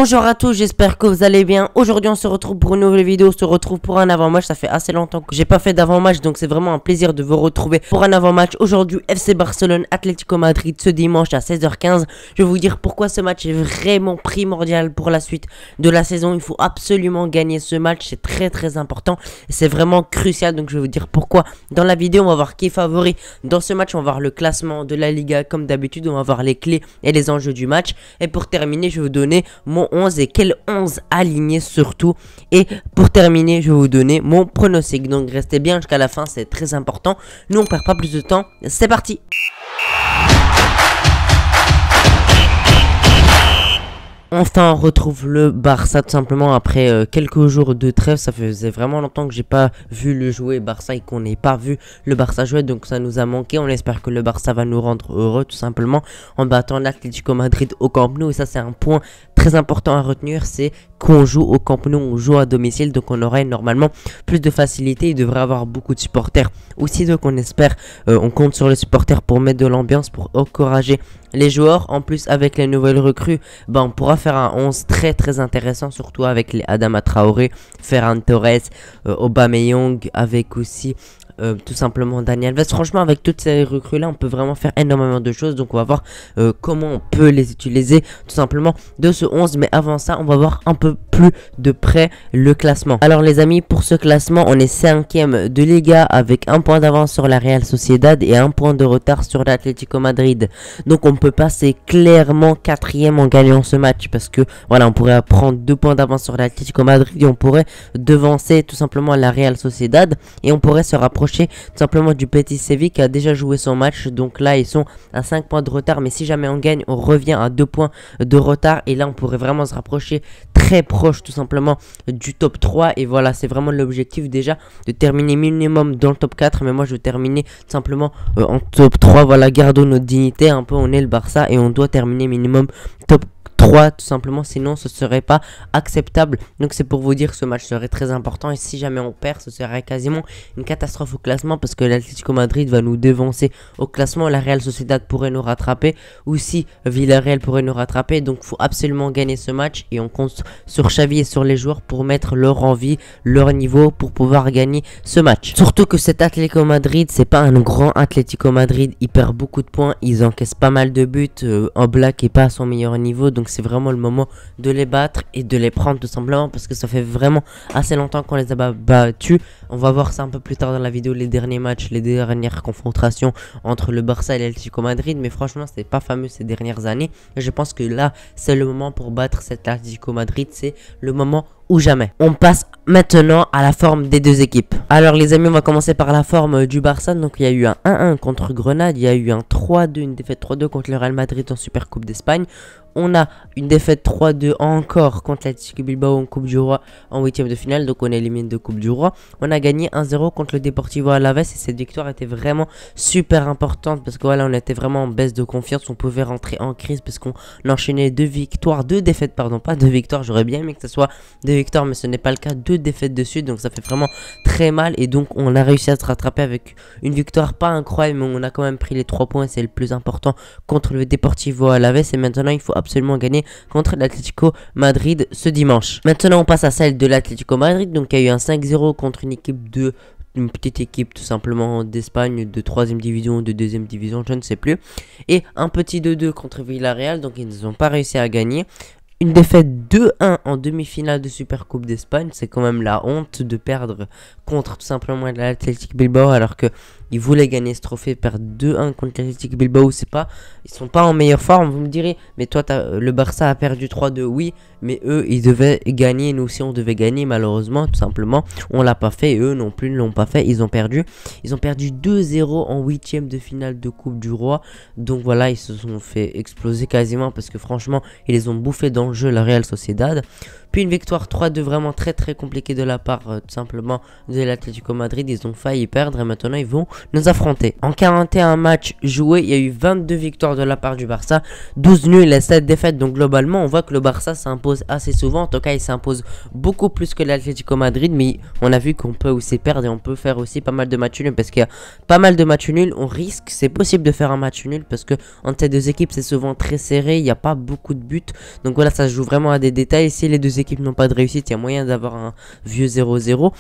Bonjour à tous, j'espère que vous allez bien. Aujourd'hui on se retrouve pour une nouvelle vidéo, on se retrouve pour un avant-match. Ça fait assez longtemps que j'ai pas fait d'avant-match, donc c'est vraiment un plaisir de vous retrouver pour un avant-match. Aujourd'hui FC Barcelone, Atlético Madrid ce dimanche à 16h15. Je vais vous dire pourquoi ce match est vraiment primordial pour la suite de la saison. Il faut absolument gagner ce match, c'est très important. C'est vraiment crucial, donc je vais vous dire pourquoi. Dans la vidéo on va voir qui est favori dans ce match, on va voir le classement de la Liga comme d'habitude, on va voir les clés et les enjeux du match. Et pour terminer, je vais vous donner mon 11 et quel 11 aligné surtout. Et pour terminer, je vais vous donner mon pronostic. Donc restez bien jusqu'à la fin, c'est très important. Nous on perd pas plus de temps, c'est parti. Enfin on retrouve le Barça tout simplement après quelques jours de trêve. Ça faisait vraiment longtemps que j'ai pas vu le jouer Barça et qu'on n'ait pas vu le Barça jouer, donc ça nous a manqué. On espère que le Barça va nous rendre heureux tout simplement en battant l'Atlético Madrid au Camp Nou. Et ça c'est un point très important à retenir, c'est qu'on joue au Camp Nou, on joue à domicile, donc on aurait normalement plus de facilité. Il devrait avoir beaucoup de supporters aussi, donc on espère, on compte sur les supporters pour mettre de l'ambiance, pour encourager les joueurs. En plus avec les nouvelles recrues, on pourra faire un 11 très intéressant, surtout avec les Adama Traoré, Ferran Torres, Aubameyang, avec aussi tout simplement Dani Alves. Franchement avec toutes ces recrues là on peut vraiment faire énormément de choses, donc on va voir comment on peut les utiliser tout simplement de ce 11. Mais avant ça on va voir un peu plus de près le classement. Alors les amis, pour ce classement on est 5ème de Liga avec un point d'avance sur la Real Sociedad et un point de retard sur l'Atlético Madrid. Donc on peut passer clairement 4ème en gagnant ce match, parce que voilà, on pourrait prendre 2 points d'avance sur l'Atlético Madrid et on pourrait devancer tout simplement la Real Sociedad et on pourrait se rapprocher tout simplement du Petit Séville qui a déjà joué son match. Donc là ils sont à 5 points de retard, mais si jamais on gagne on revient à 2 points de retard et là on pourrait vraiment se rapprocher très proche tout simplement du top 3. Et voilà, c'est vraiment l'objectif déjà, de terminer minimum dans le top 4, mais moi je vais terminer tout simplement en top 3. Voilà, gardons notre dignité un peu, on est le Barça et on doit terminer minimum top 3 tout simplement, sinon ce serait pas acceptable. Donc c'est pour vous dire que ce match serait très important, et si jamais on perd ce serait quasiment une catastrophe au classement, parce que l'Atlético Madrid va nous devancer au classement, la Real Sociedad pourrait nous rattraper, ou si Villarreal pourrait nous rattraper. Donc faut absolument gagner ce match et on compte sur Xavi et sur les joueurs pour mettre leur envie, leur niveau pour pouvoir gagner ce match. Surtout que cet Atlético Madrid c'est pas un grand Atlético Madrid, il perd beaucoup de points, ils encaissent pas mal de buts, Oblak est pas à son meilleur niveau, donc c'est vraiment le moment de les battre et de les prendre tout simplement, parce que ça fait vraiment assez longtemps qu'on les a battus. On va voir ça un peu plus tard dans la vidéo, les derniers matchs, les dernières confrontations entre le Barça et l'Atlético Madrid, mais franchement c'est pas fameux ces dernières années, et je pense que là c'est le moment pour battre cet Atlético Madrid, c'est le moment ou jamais. On passe maintenant à la forme des deux équipes. Alors les amis, on va commencer par la forme du Barça. Donc il y a eu un 1-1 contre Grenade, il y a eu un 3-2, une défaite 3-2 contre le Real Madrid en Super Coupe d'Espagne. On a une défaite 3-2 encore contre l'Athletic Bilbao en Coupe du Roi en 8ème de finale, donc on élimine de Coupe du Roi. On a gagné 1-0 contre le Deportivo Alavés et cette victoire était vraiment super importante, parce que voilà, on était vraiment en baisse de confiance, on pouvait rentrer en crise parce qu'on enchaînait deux défaites, pardon, pas deux victoires, j'aurais bien aimé que ce soit deux victoires mais ce n'est pas le cas, 2 défaites dessus, donc ça fait vraiment très mal. Et donc on a réussi à se rattraper avec une victoire pas incroyable, mais on a quand même pris les 3 points, c'est le plus important, contre le Deportivo Alavés. Et maintenant il faut absolument gagner contre l'Atlético Madrid ce dimanche. Maintenant on passe à celle de l'Atlético Madrid. Donc il y a eu un 5-0 contre une petite équipe tout simplement d'Espagne, de 3ème division, de 2ème division, je ne sais plus, et un petit 2-2 contre Villarreal, donc ils n'ont pas réussi à gagner. Une défaite 2-1 en demi-finale de Super Coupe d'Espagne, c'est quand même la honte de perdre contre tout simplement l'Athletic Bilbao, alors que ils voulaient gagner ce trophée. Perdre 2-1 contre l'Athletic Bilbao, c'est pas, ils sont pas en meilleure forme. Vous me direz, mais toi le Barça a perdu 3-2, oui, mais eux ils devaient gagner, nous aussi on devait gagner, malheureusement tout simplement on l'a pas fait, et eux non plus ne l'ont pas fait, ils ont perdu 2-0 en 8ème de finale de Coupe du Roi. Donc voilà, ils se sont fait exploser quasiment, parce que franchement ils les ont bouffés dans le jeu, la Real Sociedad. Puis une victoire 3-2 vraiment très compliquée de la part tout simplement de l'Atlético Madrid. Ils ont failli perdre et maintenant ils vont nous affronter. En 41 matchs joués, il y a eu 22 victoires de la part du Barça, 12 nuls et 7 défaites. Donc globalement on voit que le Barça s'impose assez souvent. En tout cas il s'impose beaucoup plus que l'Atlético Madrid, mais on a vu qu'on peut aussi perdre et on peut faire aussi pas mal de matchs nuls, parce qu'il y a pas mal de matchs nuls. On risque, c'est possible de faire un match nul, parce que entre ces deux équipes c'est souvent très serré, il n'y a pas beaucoup de buts. Donc voilà, ça se joue vraiment à des détails. Si les deux équipes n'ont pas de réussite, il y a moyen d'avoir un vieux 0-0.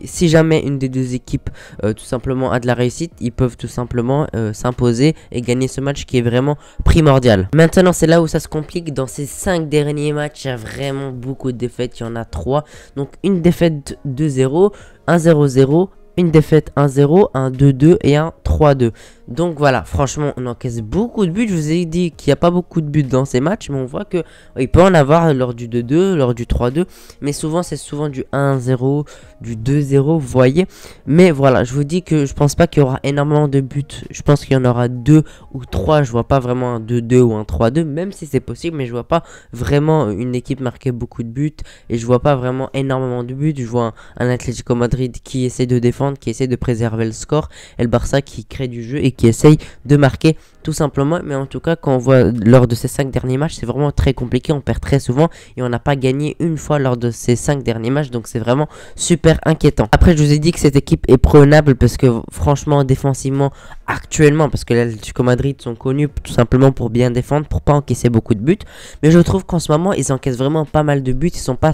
Si jamais une des deux équipes tout simplement a de la réussite, ils peuvent tout simplement s'imposer et gagner ce match qui est vraiment primordial. Maintenant, c'est là où ça se complique. Dans ces 5 derniers matchs, il y a vraiment beaucoup de défaites. Il y en a 3. Donc une défaite 2-0, un 0-0, une défaite 1-0, un 2-2 et un 3-2. Donc voilà, franchement, on encaisse beaucoup de buts. Je vous ai dit qu'il n'y a pas beaucoup de buts dans ces matchs, mais on voit que il peut en avoir lors du 2-2, lors du 3-2. Mais souvent, c'est souvent du 1-0, du 2-0, vous voyez. Mais voilà, je vous dis que je pense pas qu'il y aura énormément de buts. Je pense qu'il y en aura 2 ou 3. Je vois pas vraiment un 2-2 ou un 3-2, même si c'est possible. Mais je vois pas vraiment une équipe marquer beaucoup de buts. Et je vois pas vraiment énormément de buts. Je vois un Atlético Madrid qui essaie de défendre, qui essaie de préserver le score. Et le Barça qui crée du jeu et qui essaye de marquer tout simplement. Mais en tout cas, quand on voit lors de ces 5 derniers matchs, c'est vraiment très compliqué. On perd très souvent et on n'a pas gagné une fois lors de ces 5 derniers matchs. Donc c'est vraiment super inquiétant. Après, je vous ai dit que cette équipe est prenable parce que franchement, défensivement, actuellement, parce que l'Atlético Madrid sont connus tout simplement pour bien défendre, pour pas encaisser beaucoup de buts. Mais je trouve qu'en ce moment, ils encaissent vraiment pas mal de buts. Ils sont pas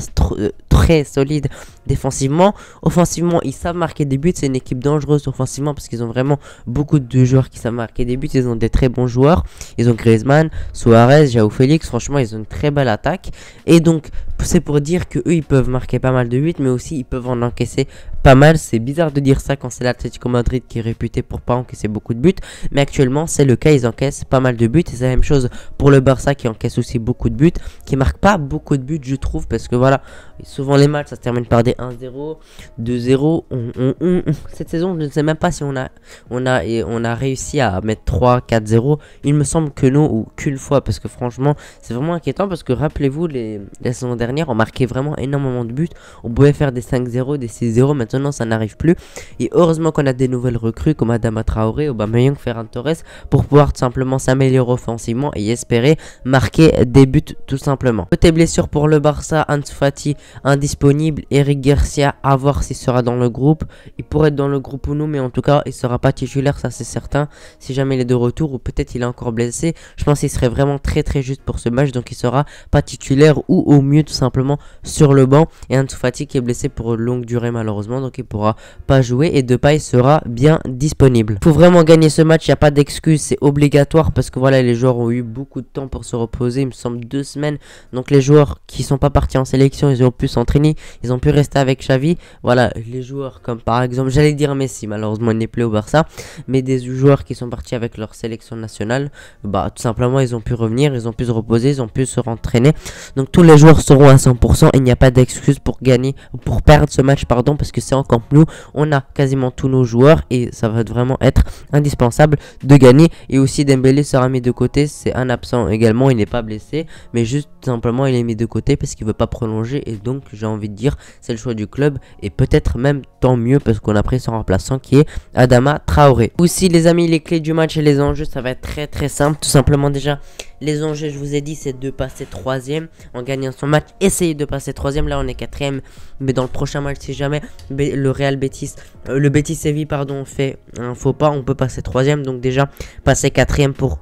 très solides défensivement. Offensivement, ils savent marquer des buts. C'est une équipe dangereuse offensivement parce qu'ils ont vraiment beaucoup de joueurs qui savent marquer des buts. Ils ont des très bons joueurs. Ils ont Griezmann, Suarez, João Félix. Franchement, ils ont une très belle attaque. Et donc, c'est pour dire que eux, ils peuvent marquer pas mal de buts, mais aussi ils peuvent en encaisser pas mal. C'est bizarre de dire ça quand c'est l'Atlético Madrid qui est réputé pour pas encaisser beaucoup de buts, mais actuellement c'est le cas. Ils encaissent pas mal de buts et c'est la même chose pour le Barça qui encaisse aussi beaucoup de buts, qui marque pas beaucoup de buts, je trouve, parce que voilà, souvent les matchs ça se termine par des 1-0, 2-0. Cette saison, je ne sais même pas si on a réussi à mettre 3-4-0. Il me semble que non, ou qu'une fois, parce que franchement c'est vraiment inquiétant. Parce que rappelez-vous, la saison dernière on marquait vraiment énormément de buts. On pouvait faire des 5-0, des 6-0. Maintenant ça n'arrive plus. Et heureusement qu'on a des nouvelles recrues comme Adama Traoré, Aubameyang, Ferran Torres, pour pouvoir tout simplement s'améliorer offensivement et espérer marquer des buts tout simplement. Côté blessure pour le Barça, Ansu Fati indisponible, Eric Garcia à voir s'il sera dans le groupe. Il pourrait être dans le groupe ou non, mais en tout cas il sera pas titulaire, ça c'est certain. Si jamais il est de retour, ou peut-être il est encore blessé, je pense qu'il serait vraiment très juste pour ce match. Donc il sera pas titulaire, ou au mieux tout simplement sur le banc. Et Ansu Fati qui est blessé pour longue durée malheureusement, donc il pourra pas jouer. Et Depay sera bien disponible. Faut vraiment gagner ce match, il n'y a pas d'excuse, c'est obligatoire, parce que voilà, les joueurs ont eu beaucoup de temps pour se reposer, il me semble 2 semaines. Donc les joueurs qui sont pas partis en sélection, ils ont pu s'entraîner, ils ont pu rester avec Xavi. Voilà, les joueurs comme par exemple, j'allais dire Messi, malheureusement il n'est plus au Barça, mais des joueurs qui sont partis avec leur sélection nationale, bah tout simplement ils ont pu revenir, ils ont pu se reposer, ils ont pu se rentraîner. Donc tous les joueurs seront à 100%, il n'y a pas d'excuse pour gagner, pour perdre ce match, pardon, parce que c'est en Camp Nou, on a quasiment tous nos joueurs et ça va vraiment être indispensable de gagner. Et aussi Dembélé sera mis de côté, c'est un absent également, il n'est pas blessé, mais juste simplement il est mis de côté parce qu'il veut pas prolonger. Et donc j'ai envie de dire c'est le choix du club, et peut-être même tant mieux parce qu'on a pris son remplaçant qui est Adama Traoré. Aussi les amis, les clés du match et les enjeux, ça va être très simple. Tout simplement, déjà les enjeux, je vous ai dit, c'est de passer 3ème en gagnant son match. Essayez de passer 3ème, là on est 4ème, mais dans le prochain match, si jamais le Betis Séville pardon, fait un faux pas, on peut passer 3ème. Donc déjà passer 4ème pour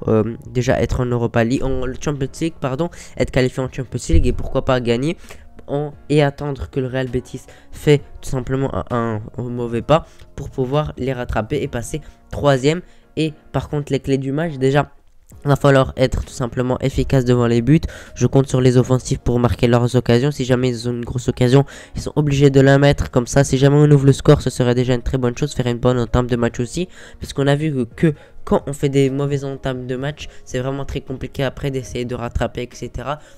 déjà être en Europa League, en Champions League pardon, être qualifié en Champions League, et pourquoi pas gagner et attendre que le Real Betis fait tout simplement un mauvais pas pour pouvoir les rattraper et passer 3ème. Et par contre les clés du match, déjà il va falloir être tout simplement efficace devant les buts. Je compte sur les offensifs pour marquer leurs occasions. Si jamais ils ont une grosse occasion, ils sont obligés de la mettre. Comme ça, si jamais on ouvre le score, ce serait déjà une très bonne chose. Faire une bonne entame de match aussi, parce qu'on a vu que quand on fait des mauvaises entames de match, c'est vraiment très compliqué après d'essayer de rattraper, etc.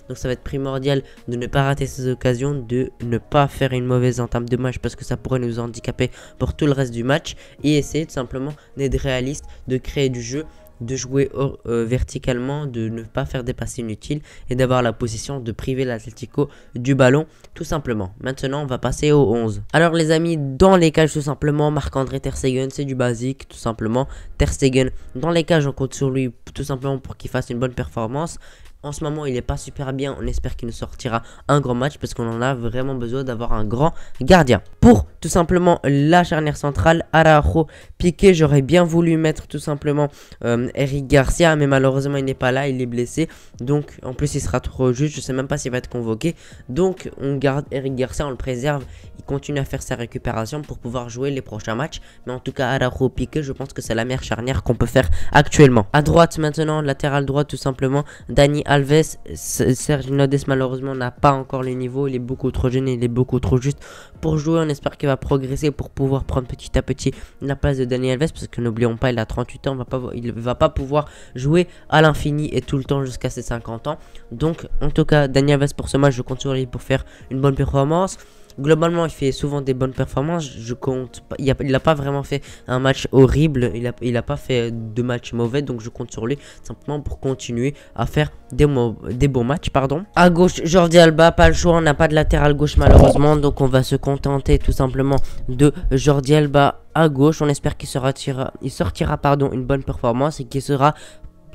Donc ça va être primordial de ne pas rater ces occasions, de ne pas faire une mauvaise entame de match, parce que ça pourrait nous handicaper pour tout le reste du match. Et essayer tout simplement d'être réaliste, de créer du jeu, de jouer verticalement, de ne pas faire des passes inutiles et d'avoir la position de priver l'Atlético du ballon tout simplement. Maintenant on va passer au 11. Alors les amis, dans les cages tout simplement, Marc-André Ter Stegen, c'est du basique tout simplement. Ter Stegen dans les cages, on compte sur lui tout simplement pour qu'il fasse une bonne performance. En ce moment, il n'est pas super bien. On espère qu'il nous sortira un grand match parce qu'on en a vraiment besoin d'avoir un grand gardien. Pour tout simplement la charnière centrale, Araujo, Piqué, j'aurais bien voulu mettre tout simplement Eric Garcia, mais malheureusement il n'est pas là, il est blessé. Donc en plus il sera trop juste, je sais même pas s'il va être convoqué. Donc on garde Eric Garcia, on le préserve, il continue à faire sa récupération pour pouvoir jouer les prochains matchs. Mais en tout cas Araujo, Piqué, je pense que c'est la meilleure charnière qu'on peut faire actuellement. À droite maintenant, latéral droit tout simplement, Dani Alves. Serge Nodes malheureusement n'a pas encore le niveau, il est beaucoup trop jeune, il est beaucoup trop juste pour jouer. On espère qu'il va progresser pour pouvoir prendre petit à petit la place de Dani Alves, parce que n'oublions pas, il a 38 ans, il va pas pouvoir jouer à l'infini et tout le temps jusqu'à ses 50 ans. Donc en tout cas Dani Alves, pour ce match je compte sur lui pour faire une bonne performance. Globalement, il fait souvent des bonnes performances. Je compte pas, il n'a pas vraiment fait un match horrible. Il a pas fait de match mauvais. Donc, je compte sur lui simplement pour continuer à faire des bons matchs. Pardon. À gauche, Jordi Alba, pas le choix. On n'a pas de latéral gauche malheureusement. Donc, on va se contenter tout simplement de Jordi Alba à gauche. On espère qu'il sortira pardon, une bonne performance et qu'il sera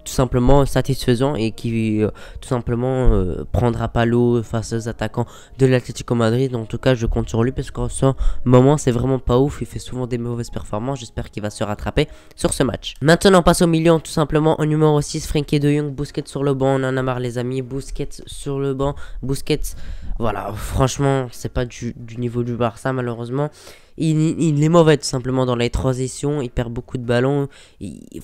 tout simplement satisfaisant et qui tout simplement prendra pas l'eau face aux attaquants de l'Atlético Madrid. En tout cas je compte sur lui parce qu'en ce moment c'est vraiment pas ouf, il fait souvent des mauvaises performances. J'espère qu'il va se rattraper sur ce match. Maintenant on passe au milieu, tout simplement au numéro 6, Frenkie de Jong. Busquets sur le banc, on en a marre les amis. Busquets sur le banc, Busquets, voilà, franchement c'est pas du niveau du Barça malheureusement. Il est mauvais tout simplement dans les transitions, il perd beaucoup de ballons.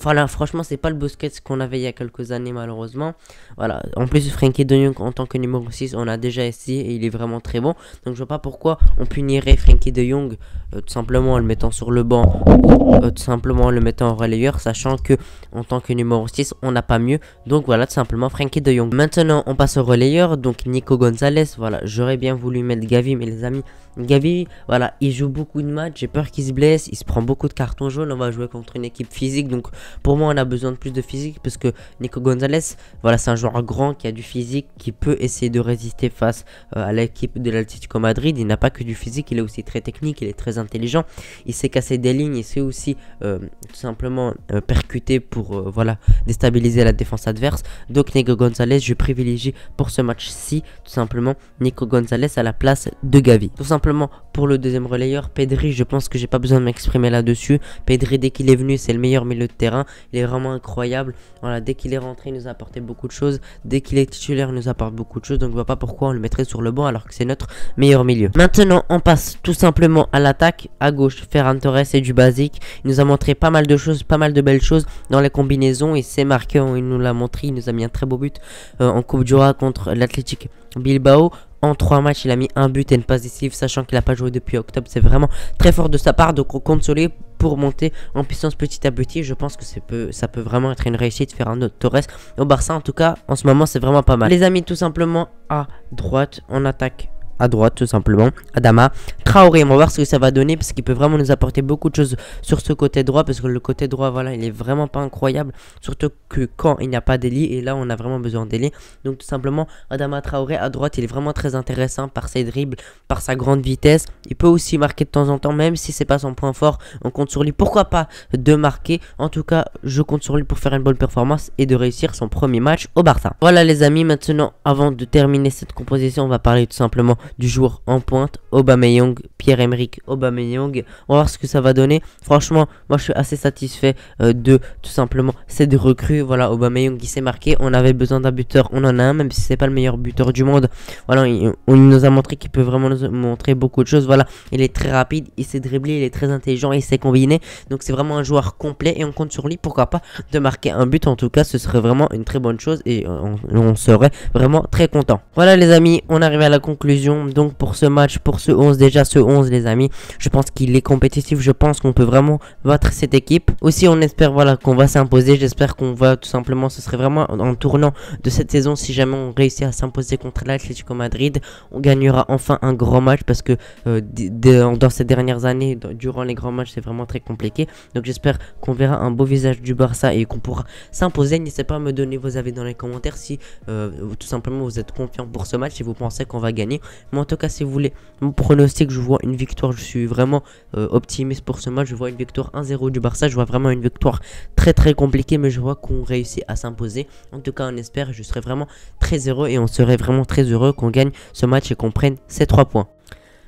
Voilà, franchement, c'est pas le Busquets qu'on avait il y a quelques années malheureusement. Voilà, en plus, Frenkie de Jong en tant que numéro 6, on a déjà essayé et il est vraiment très bon. Donc, je vois pas pourquoi on punirait Frenkie de Jong tout simplement en le mettant sur le banc ou tout simplement en le mettant en relayeur, sachant que en tant que numéro 6, on n'a pas mieux. Donc, voilà, tout simplement Frenkie de Jong. Maintenant, on passe au relayeur, donc Nico Gonzalez. Voilà, j'aurais bien voulu mettre Gavi, mais les amis, Gavi, voilà, il joue beaucoup de matchs, j'ai peur qu'il se blesse, il se prend beaucoup de cartons jaunes. On va jouer contre une équipe physique, donc pour moi on a besoin de plus de physique parce que Nico Gonzalez, voilà, c'est un joueur grand qui a du physique, qui peut essayer de résister face à l'équipe de l'Atlético Madrid. Il n'a pas que du physique, il est aussi très technique, il est très intelligent, il sait casser des lignes, il sait aussi tout simplement percuter pour voilà, déstabiliser la défense adverse. Donc Nico Gonzalez, je privilégie pour ce match-ci tout simplement Nico Gonzalez à la place de Gavi. Tout simplement pour le deuxième relayeur, Pedri, je pense que j'ai pas besoin de m'exprimer là-dessus. Pedri, dès qu'il est venu, c'est le meilleur milieu de terrain. Il est vraiment incroyable. Voilà, dès qu'il est rentré, il nous a apporté beaucoup de choses. Dès qu'il est titulaire, il nous apporte beaucoup de choses. Donc, je vois pas pourquoi on le mettrait sur le banc alors que c'est notre meilleur milieu. Maintenant, on passe tout simplement à l'attaque. À gauche, Ferran Torres, c'est du basique. Il nous a montré pas mal de choses, pas mal de belles choses dans les combinaisons. Il s'est marqué, il nous l'a montré. Il nous a mis un très beau but en Coupe du Roi contre l'Athletic Bilbao. En 3 matchs, il a mis un but et une passe décisive, sachant qu'il n'a pas joué depuis octobre. C'est vraiment très fort de sa part. Donc, on compte sur lui pour monter en puissance petit à petit. Je pense que ça peut vraiment être une réussite faire un autre Torres au Barça. En tout cas, en ce moment, c'est vraiment pas mal. Les amis, tout simplement à droite, on attaque à droite tout simplement, Adama Traoré. On va voir ce que ça va donner parce qu'il peut vraiment nous apporter beaucoup de choses sur ce côté droit, parce que le côté droit, voilà, il est vraiment pas incroyable, surtout que quand il n'y a pas d'ailier, et là on a vraiment besoin d'ailier. Donc tout simplement Adama Traoré à droite, il est vraiment très intéressant par ses dribbles, par sa grande vitesse. Il peut aussi marquer de temps en temps, même si c'est pas son point fort. On compte sur lui, pourquoi pas, de marquer. En tout cas, je compte sur lui pour faire une bonne performance et de réussir son premier match au Barça. Voilà les amis, maintenant avant de terminer cette composition, on va parler tout simplement du joueur en pointe, Aubameyang, Pierre-Emerick Aubameyang. On va voir ce que ça va donner. Franchement, moi je suis assez satisfait de tout simplement ces deux recrues. Voilà, Aubameyang qui s'est marqué. On avait besoin d'un buteur, on en a un, même si c'est pas le meilleur buteur du monde. Voilà, on nous a montré qu'il peut vraiment nous montrer beaucoup de choses. Voilà, il est très rapide, il sait dribbler, il est très intelligent, il sait combiner. Donc c'est vraiment un joueur complet et on compte sur lui, pourquoi pas, de marquer un but. En tout cas, ce serait vraiment une très bonne chose et on serait vraiment très content. Voilà les amis, on arrive à la conclusion. Donc pour ce match, pour ce 11, déjà ce 11 les amis, je pense qu'il est compétitif, je pense qu'on peut vraiment battre cette équipe. Aussi on espère voilà qu'on va s'imposer, j'espère qu'on va tout simplement, ce serait vraiment en tournant de cette saison si jamais on réussit à s'imposer contre l'Atlético Madrid, on gagnera enfin un grand match, parce que dans ces dernières années, durant les grands matchs c'est vraiment très compliqué. Donc j'espère qu'on verra un beau visage du Barça et qu'on pourra s'imposer. N'hésitez pas à me donner vos avis dans les commentaires si tout simplement vous êtes confiant pour ce match, si vous pensez qu'on va gagner. Mais en tout cas, si vous voulez mon pronostic, je je vois une victoire. Je suis vraiment optimiste pour ce match. Je vois une victoire 1-0 du Barça. Je vois vraiment une victoire très très compliquée, mais je vois qu'on réussit à s'imposer. En tout cas, on espère. Je serais vraiment très heureux et on serait vraiment très heureux qu'on gagne ce match et qu'on prenne ces 3 points.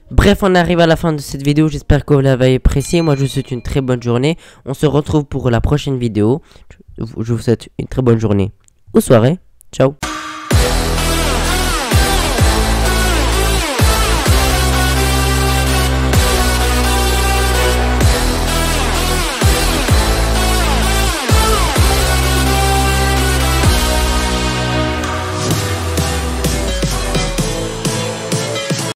Bref, on arrive à la fin de cette vidéo. J'espère que vous l'avez apprécié. Moi, je vous souhaite une très bonne journée. On se retrouve pour la prochaine vidéo. Je vous souhaite une très bonne journée ou soirée. Ciao.